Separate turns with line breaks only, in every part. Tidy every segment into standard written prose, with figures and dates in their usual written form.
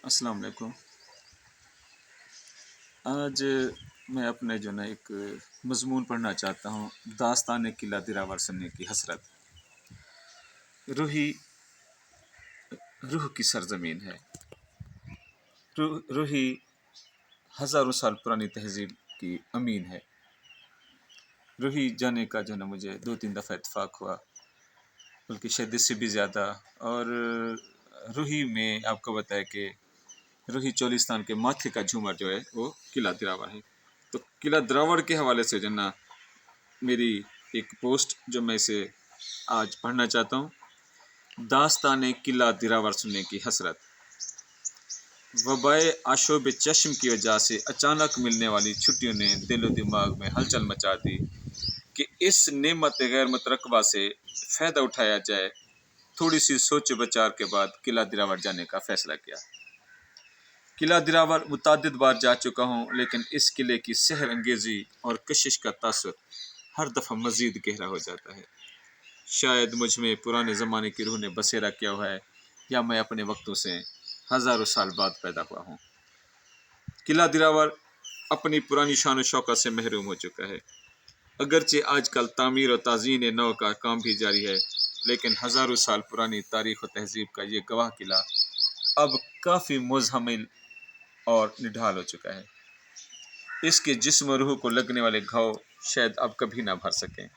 अस्सलाम वालेकुम। आज मैं अपने एक मज़मून पढ़ना चाहता हूँ, दास्तान किला दिरावर सुनने की हसरत। रूही रूह की सरजमीन है। रूही हज़ारों साल पुरानी तहजीब की अमीन है। रूही जाने का मुझे 2-3 दफ़ा इत्तेफाक हुआ, बल्कि शायद इससे भी ज़्यादा। और रूही में आपको बताया कि रूही चोलिस्तान के माथे का झूमर वो किला दिरावर है। तो किला दिरावर के हवाले से मेरी एक पोस्ट मैं इसे आज पढ़ना चाहता हूँ। दास्तान किला दिरावर सुनने की हसरत। वबाए आशोब चश्म की वजह से अचानक मिलने वाली छुट्टियों ने दिलो दिमाग में हलचल मचा दी कि इस नेमत गैर मुतरकबा से फ़ायदा उठाया जाए। थोड़ी सी सोच विचार के बाद किला दिरावर जाने का फ़ैसला किया। किला दिरावर मुतादिद बार जा चुका हूँ, लेकिन इस किले की सहर अंगेज़ी और कशिश का तासुर हर दफ़ा मज़ीद गहरा हो जाता है। शायद मुझ में पुराने ज़माने की रूह ने बसेरा किया हुआ है, या मैं अपने वक्तों से हज़ारों साल बाद पैदा हुआ हूँ। किला दिरावर अपनी पुरानी शान व शौकत से महरूम हो चुका है। अगरचे आजकल तामीर और ताज़ीन नौ का काम भी जारी है, लेकिन हज़ारों साल पुरानी तारीख़ और तहज़ीब का ये गवाह किला अब काफ़ी मुज़हमिल और निढाल हो चुका है। इसके जिस्म और रूह को लगने वाले घाव शायद अब कभी ना भर सकें।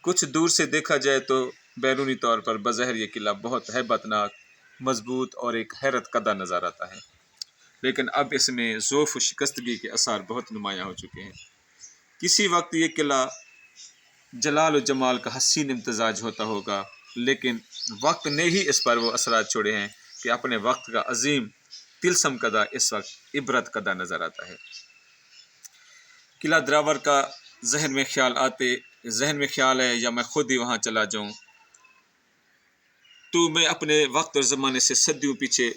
कुछ दूर से देखा जाए तो बैरूनी तौर पर बज़ाहिर ये किला बहुत हैबतनाक, मजबूत और एक हैरत कदा नज़र आता है, लेकिन अब इसमें ज़ौफ़ व शिकस्तगी के आसार बहुत नुमायाँ हो चुके हैं। किसी वक्त ये किला जलाल व जमाल का हसीन इम्तजाज होता होगा, लेकिन वक्त ने ही इस पर वो असरात छोड़े हैं कि अपने वक्त का अजीम तिलसम कदा इस वक्त इबरत कदा नज़र आता है। किला दिरावर का जहन में ख्याल है या मैं खुद ही वहाँ चला जाऊँ, तो मैं अपने वक्त और ज़माने से सदियों पीछे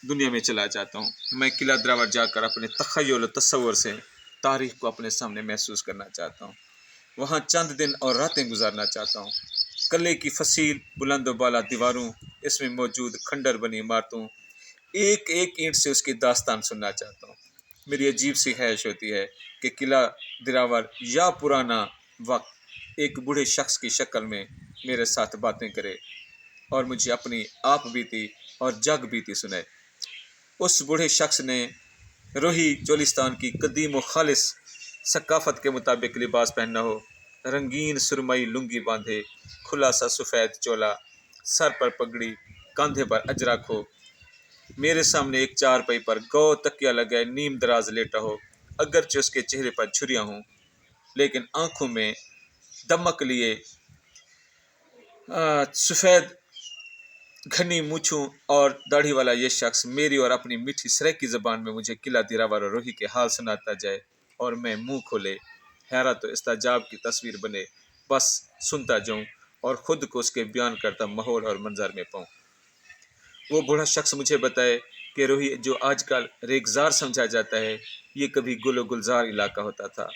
दुनिया में चला जाता हूँ। मैं किला दिरावर जाकर अपने तख़य्युल और तसव्वुर से तारीख़ को अपने सामने महसूस करना चाहता हूँ। वहाँ चंद दिन और रातें गुजारना चाहता हूँ। किले की फसील बुलंद बाला दीवारों, इसमें मौजूद खंडर बनी इमारतों, एक एक ईंट से उसकी दास्तान सुनना चाहता हूँ। मेरी अजीब सी ख्वाहिश होती है कि किला दिरावर या पुराना वक्त एक बूढ़े शख्स की शक्ल में मेरे साथ बातें करे और मुझे अपनी आप बीती और जग बीती सुनाए। उस बूढ़े शख्स ने रूही चोलिस्तान की कदीम व खालिस सकाफत के मुताबिक लिबास पहनना हो, रंगीन सुरमई लुंगी बांधे, खुला सा सफ़ेद चोला, सर पर पगड़ी, कंधे पर अजरक हो, मेरे सामने एक चारपाई पर गौ तकिया लगाए नीम दराज लेटा हो। अगरचे उसके चेहरे पर झुर्रियाँ हों, लेकिन आंखों में दमक लिए सफ़ेद घनी मूछों और दाढ़ी वाला ये शख्स मेरी और अपनी मीठी सराइकी ज़बान में मुझे किला दिरावर और रूही के हाल सुनाता जाए, और मैं मुंह खोले हैरत और इस्ताजाब की तस्वीर बने बस सुनता जाऊं और ख़ुद को उसके बयान करता माहौल और मंजर में पाऊँ। वो बूढ़ा शख्स मुझे बताए कि रूही जो आजकल रेगजार समझा जाता है, ये कभी गुल गुलजार इलाका होता था।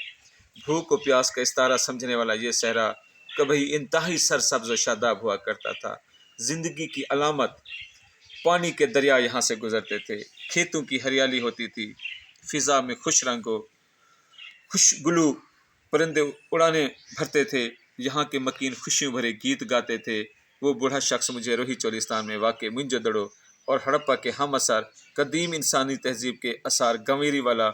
भूख और प्यास का इस्तारा समझने वाला ये सहरा कभी इंतहाई सरसब्ज और शादाब हुआ करता था। ज़िंदगी की अलामत पानी के दरिया यहाँ से गुजरते थे, खेतों की हरियाली होती थी, फ़िज़ा में खुश रंगों खुशगुलू परिंदे उड़ाने भरते थे, यहाँ के मकीन खुशियों भरे गीत गाते थे। वो बूढ़ा शख्स मुझे रूही चोलिस्तान में वाक़ मोहनजोदड़ो और हड़प्पा के हम असर कदीम इंसानी तहजीब के आसार गंवेरी वाला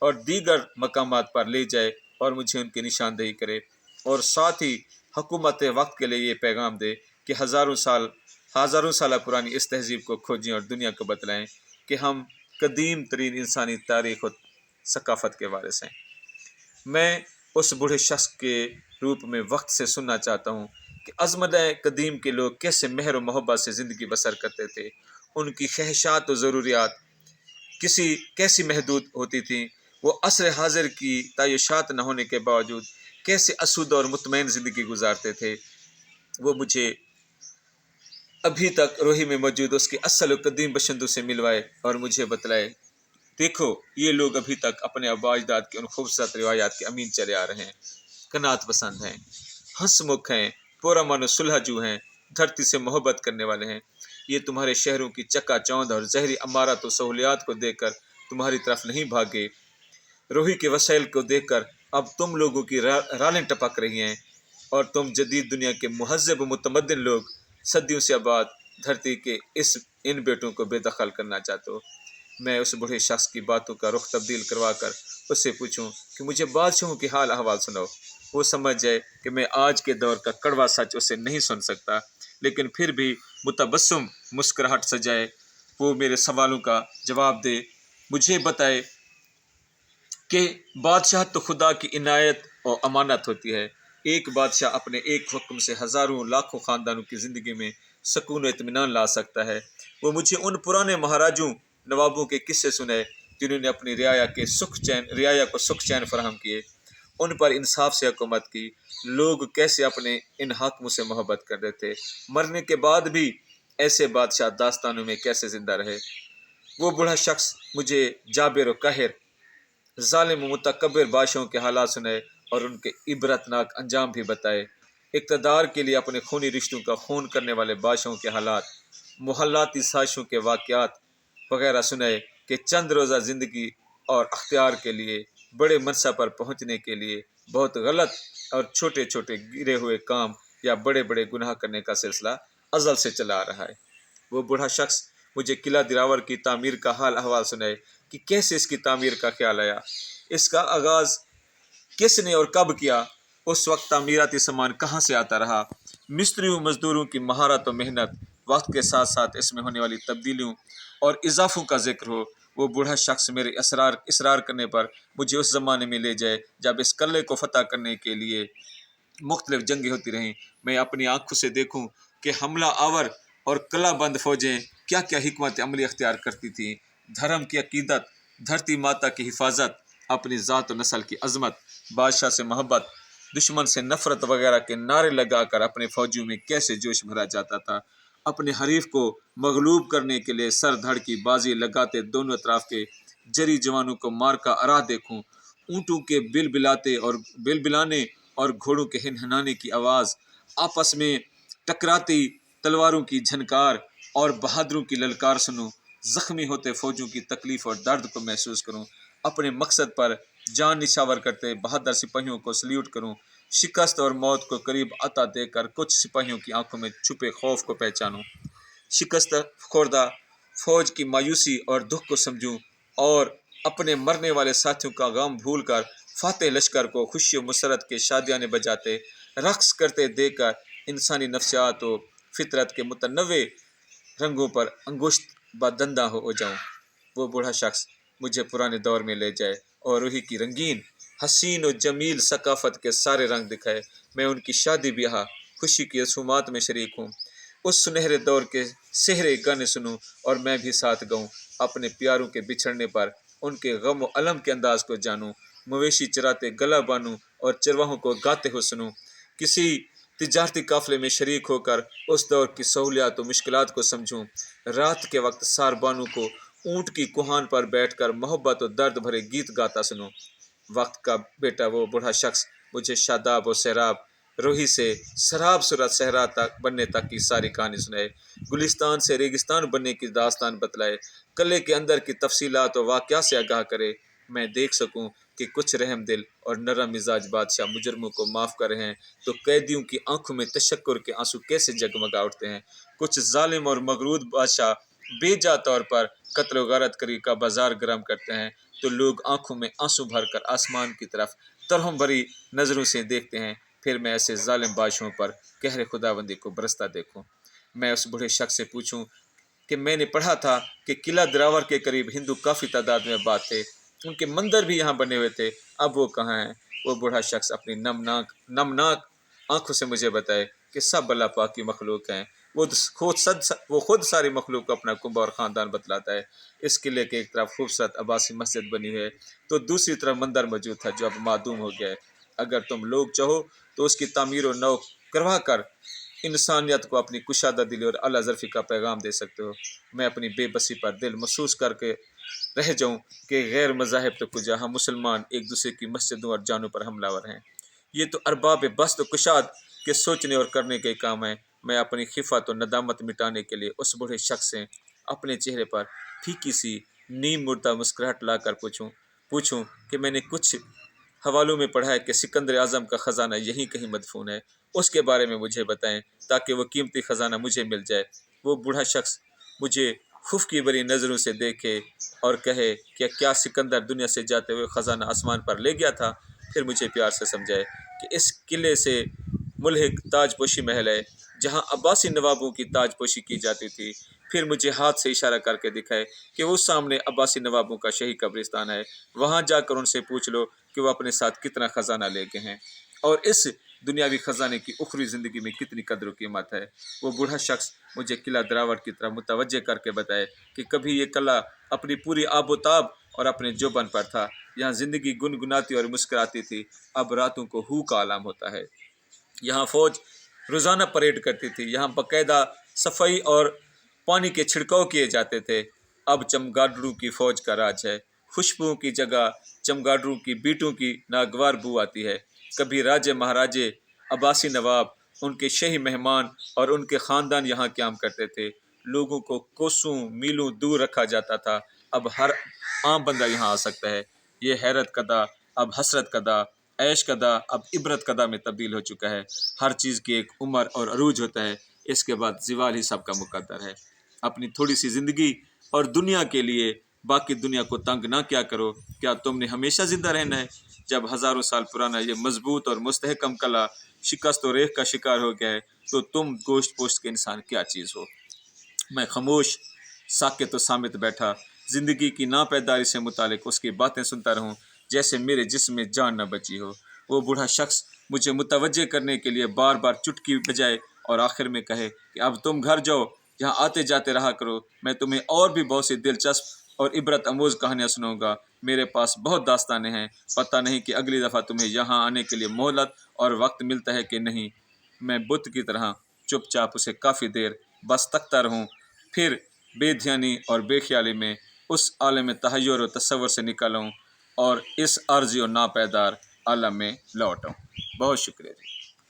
और दीगर मकामात पर ले जाए और मुझे उनकी निशानदेही करे, और साथ ही हुकूमत वक्त के लिए ये पैगाम दे कि हज़ारों साल पुरानी इस तहजीब को खोजें और दुनिया को बतलाएं कि हम कदीम तरीन इंसानी तारीख़ और सकाफ़त के वारिस हैं। मैं उस बूढ़े शख्स के रूप में वक्त से सुनना चाहता हूँ कि अज़मत-ए कदीम के लोग कैसे मेहर व मोहब्बत से ज़िंदगी बसर करते थे। उनकी ख्वाहिशात और ज़रूरियात कैसी महदूद होती थी। वो असर हाजिर की तयशात न होने के बावजूद कैसे आसूदा और मुतमईन ज़िंदगी गुजारते थे। वो मुझे अभी तक रूही में मौजूद उसके असल और कदीम बशिंदों से मिलवाए और मुझे बतलाए, देखो ये लोग अभी तक अपने आबा अजदाद की उन खूबसूरत रिवायात के अमीन चले आ रहे हैं, कनात पसंद हैं, हंसमुख हैं, पुरअमन और सुलहजू हैं, धरती से मोहब्बत करने वाले हैं। یہ تمہارے شہروں کی چکا چوند اور زہری امارات و سہولیات کو دیکھ کر تمہاری طرف نہیں بھاگے۔ روحی کے وسائل کو دیکھ کر اب تم لوگوں کی رالیں ٹپک رہی ہیں، اور تم جدید دنیا کے مہذب و متمدن لوگ صدیوں سے آباد دھرتی کے ان بیٹوں کو بے دخل کرنا چاہتے ہو۔ میں اس بوڑھے شخص کی باتوں کا رخ تبدیل کروا کر اس سے پوچھوں کہ مجھے بادشاہوں کی حال احوال سناؤ۔ وہ سمجھ جائے کہ میں آج کے دور کا کڑوا سچ اسے نہیں سن سکتا، لیکن پھر بھی متبسم مسکراہٹ سجائے وہ میرے سوالوں کا جواب دے، مجھے بتائے کہ بادشاہت تو خدا کی عنایت اور امانت ہوتی ہے۔ ایک بادشاہ اپنے ایک حکم سے ہزاروں لاکھوں خاندانوں کی زندگی میں سکون و اطمینان لا سکتا ہے۔ وہ مجھے ان پرانے مہاراجوں نوابوں کے قصے سنائے جنہوں نے اپنی رعایا کو سکھ چین فراہم کیے، ان پر انصاف سے حکومت کی، لوگ کیسے اپنے ان حاکموں سے محبت کرتے تھے، مرنے کے بعد بھی ایسے بادشاہ داستانوں میں کیسے زندہ رہے۔ وہ بوڑھا شخص مجھے جابر و قاہر، ظالم و متکبر بادشاہوں کے حالات سنائے اور ان کے عبرتناک انجام بھی بتائے۔ اقتدار کے لیے اپنے خونی رشتوں کا خون کرنے والے بادشاہوں کے حالات، محلاتی سازشوں کے واقعات وغیرہ سنائے کہ چند روزہ زندگی اور اختیار کے لیے، بڑے منصب پر پہنچنے کے لیے بہت غلط اور چھوٹے چھوٹے گرے ہوئے کام یا بڑے بڑے گناہ کرنے کا سلسلہ ازل سے چلا آ رہا ہے۔ وہ بوڑھا شخص مجھے قلعہ دراور کی تعمیر کا حال احوال سنائے کہ کیسے اس کی تعمیر کا خیال آیا، اس کا آغاز کس نے اور کب کیا، اس وقت تعمیراتی سامان کہاں سے آتا رہا، مستریوں مزدوروں کی مہارت و محنت، وقت کے ساتھ ساتھ اس میں ہونے والی تبدیلیوں اور اضافوں کا ذکر ہو۔ وہ بوڑھا شخص میرے اصرار کرنے پر مجھے اس زمانے میں لے جائے جب اس قلعے کو فتح کرنے کے لیے مختلف جنگیں ہوتی رہیں، میں اپنی آنکھوں سے دیکھوں کہ حملہ آور اور قلعہ بند فوجیں کیا کیا حکمت عملی اختیار کرتی تھیں، دھرم کی عقیدت، دھرتی ماتا کی حفاظت، اپنی ذات و نسل کی عظمت، بادشاہ سے محبت، دشمن سے نفرت وغیرہ کے نعرے لگا کر اپنے فوجیوں میں کیسے جوش بھرا جاتا تھا۔ اپنے حریف کو مغلوب کرنے کے لیے سر دھڑ کی بازی لگاتے دونوں اطراف کے جری جوانوں کو مار کا ارا دیکھوں، اونٹوں کے بل بلانے اور گھوڑوں کے ہنہنانے کی آواز، آپس میں ٹکراتی تلواروں کی جھنکار اور بہادروں کی للکار سنوں، زخمی ہوتے فوجوں کی تکلیف اور درد کو محسوس کروں، اپنے مقصد پر جان نچھاور کرتے بہادر سپاہیوں کو سلیوٹ کروں، شکست اور موت کو قریب آتا دیکھ کر کچھ سپاہیوں کی آنکھوں میں چھپے خوف کو پہچانوں، شکست خوردہ فوج کی مایوسی اور دکھ کو سمجھوں، اور اپنے مرنے والے ساتھیوں کا غم بھول کر فاتح لشکر کو خوشی و مسرت کے شادیانے بجاتے رقص کرتے دیکھ کر انسانی نفسیات و فطرت کے متنوع رنگوں پر انگشت بدندہ ہو جاؤں۔ وہ بوڑھا شخص مجھے پرانے دور میں لے جائے اور روحی کی رنگین، حسین و جمیل ثقافت کے سارے رنگ دکھائے، میں ان کی شادی بیاہ، خوشی کی رسومات میں شریک ہوں، اس سنہرے دور کے سحرے گانے سنوں اور میں بھی ساتھ گاؤں، اپنے پیاروں کے بچھڑنے پر ان کے غم و الم کے انداز کو جانوں، مویشی چراتے گلا بانوں اور چرواہوں کو گاتے ہو سنوں، کسی تجارتی قافلے میں شریک ہو کر اس دور کی سہولیات و مشکلات کو سمجھوں، رات کے وقت ساربانوں کو اونٹ کی کوہان پر بیٹھ کر محبت و درد بھرے گیت گاتا سنوں۔ وقت کا بیٹا وہ بوڑھا شخص مجھے شاداب و سیراب روحی سے سراب صورت صحرا تک بننے تک کی ساری کہانی سنائے، گلستان سے ریگستان بننے کی داستان بتلائے، قلعے کے اندر کی تفصیلات و واقعات سے آگاہ کرے، میں دیکھ سکوں کہ کچھ رحم دل اور نرم مزاج بادشاہ مجرموں کو معاف کر رہے ہیں تو قیدیوں کی آنکھوں میں تشکر کے آنسو کیسے جگمگا اٹھتے ہیں، کچھ ظالم اور مغرور بادشاہ بے جا طور پر قتل و غارت کری کا بازار گرم کرتے ہیں تو لوگ آنکھوں میں آنسو بھر کر آسمان کی طرف ترہم بھری نظروں سے دیکھتے ہیں، پھر میں ایسے ظالم بادشاہوں پر قہر خداوندی کو برستا دیکھوں۔ میں اس بوڑھے شخص سے پوچھوں کہ میں نے پڑھا تھا کہ قلعہ دراور کے قریب ہندو کافی تعداد میں آباد تھے، ان کے مندر بھی یہاں بنے ہوئے تھے، اب وہ کہاں ہیں؟ وہ بوڑھا شخص اپنی نمناک آنکھوں سے مجھے بتائے کہ سب اللہ پاک کی مخلوق ہیں، وہ خود ساری مخلوق کو اپنا کنبہ اور خاندان بتلاتا ہے۔ اس قلعے کے ایک طرف خوبصورت عباسی مسجد بنی ہے تو دوسری طرف مندر موجود تھا جو اب معدوم ہو گیا ہے، اگر تم لوگ چاہو تو اس کی تعمیر و نو کروا کر انسانیت کو اپنی کشادہ دلی اور اعلیٰ ظرفی کا پیغام دے سکتے ہو۔ میں اپنی بے بسی پر دل محسوس کر کے رہ جاؤں کہ غیر مذاہب تو کجا ہم مسلمان ایک دوسرے کی مسجدوں اور جانوں پر حملہ آور ہیں، یہ تو ارباب بسط و کشاد کے سوچنے اور کرنے کے کام ہیں، मैं अपनी खिफ़त और नदामत मिटाने के लिए उस बूढ़े शख्स से अपने चेहरे पर फीकी सी नीम मुर्दा मुस्कुराहट लाकर पूछूं कि मैंने कुछ हवालों में पढ़ा है कि सिकंदर आज़म का ख़जाना यहीं कहीं मदफून है, उसके बारे में मुझे बताएं ताकि वो कीमती ख़जाना मुझे मिल जाए। वो बूढ़ा शख्स मुझे खुफ की भरी नज़रों से देखे और कहे कि क्या सिकंदर दुनिया से जाते हुए ख़जाना आसमान पर ले गया था? फिर मुझे प्यार से समझाए कि इस किले से मुल्हिक ताजपोशी महल है जहाँ अब्बासी नवाबों की ताजपोशी की जाती थी। फिर मुझे हाथ से इशारा करके दिखाए कि उस सामने अब्बासी नवाबों का शाही कब्रिस्तान है, वहाँ जाकर उनसे पूछ लो कि वो अपने साथ कितना ख़जाना लेके हैं और इस दुनियावी ख़जाने की उखरी ज़िंदगी में कितनी कदर कीमत है। वो बूढ़ा शख्स मुझे किला दरावट की तरफ मुतवज्जे करके बताए कि कभी ये किला अपनी पूरी आबोताब और अपने जोबन पर था। यहाँ ज़िंदगी गुनगुनाती और मुस्कुराती थी, अब रातों को हू का आलाम होता है। यहाँ फ़ौज रोज़ाना परेड करती थी, यहाँ बाकायदा सफाई और पानी के छिड़काव किए जाते थे। अब चमगादड़ों की फ़ौज का राज है, खुशबुओं की जगह चमगादड़ों की बीटों की नागवार बू आती है। कभी राजे महाराजे, अब्बासी नवाब, उनके शाही मेहमान और उनके ख़ानदान यहाँ क़याम करते थे। लोगों को कोसों मीलों दूर रखा जाता था, अब हर आम बंदा यहाँ आ सकता है। ये हैरत कदा अब हसरत कदा, ऐश कदा अब इबरत कदा में तब्दील हो चुका है। हर चीज़ की एक उम्र और अरूज होता है, इसके बाद ज़वाल ही सबका मुकद्दर है। अपनी थोड़ी सी ज़िंदगी और दुनिया के लिए बाकी दुनिया को तंग ना क्या करो। क्या तुमने हमेशा ज़िंदा रहना है? जब हज़ारों साल पुराना ये मजबूत और मुस्तहकम कला शिकस्त और रेख का शिकार हो गया है, तो तुम गोश्त पोश्त के इंसान क्या चीज़ हो? मैं खामोश साकित तो सामित बैठा, ज़िंदगी की नापैदारी से मुतालिक उसकी बातें सुनता रहूं जैसे मेरे जिस्म में जान न बची हो। वो बूढ़ा शख्स मुझे मुतवज्जे करने के लिए बार बार चुटकी बजाए और आखिर में कहे कि अब तुम घर जाओ, यहाँ आते जाते रहा करो, मैं तुम्हें और भी बहुत सी दिलचस्प और इबरत अमूज़ कहानियाँ सुनाऊंगा। मेरे पास बहुत दास्तानें हैं, पता नहीं कि अगली दफ़ा तुम्हें यहाँ आने के लिए मोहलत और वक्त मिलता है कि नहीं। मैं बुत की तरह चुपचाप उसे काफ़ी देर बस तकता रहूं, फिर बेध्यानी और बेख्याली में उस आलम तहय्युर और तसव्वुर से निकलूं और इस अर्ज़ी और नापैदार आलम में लौटूं। बहुत शुक्रिया जी।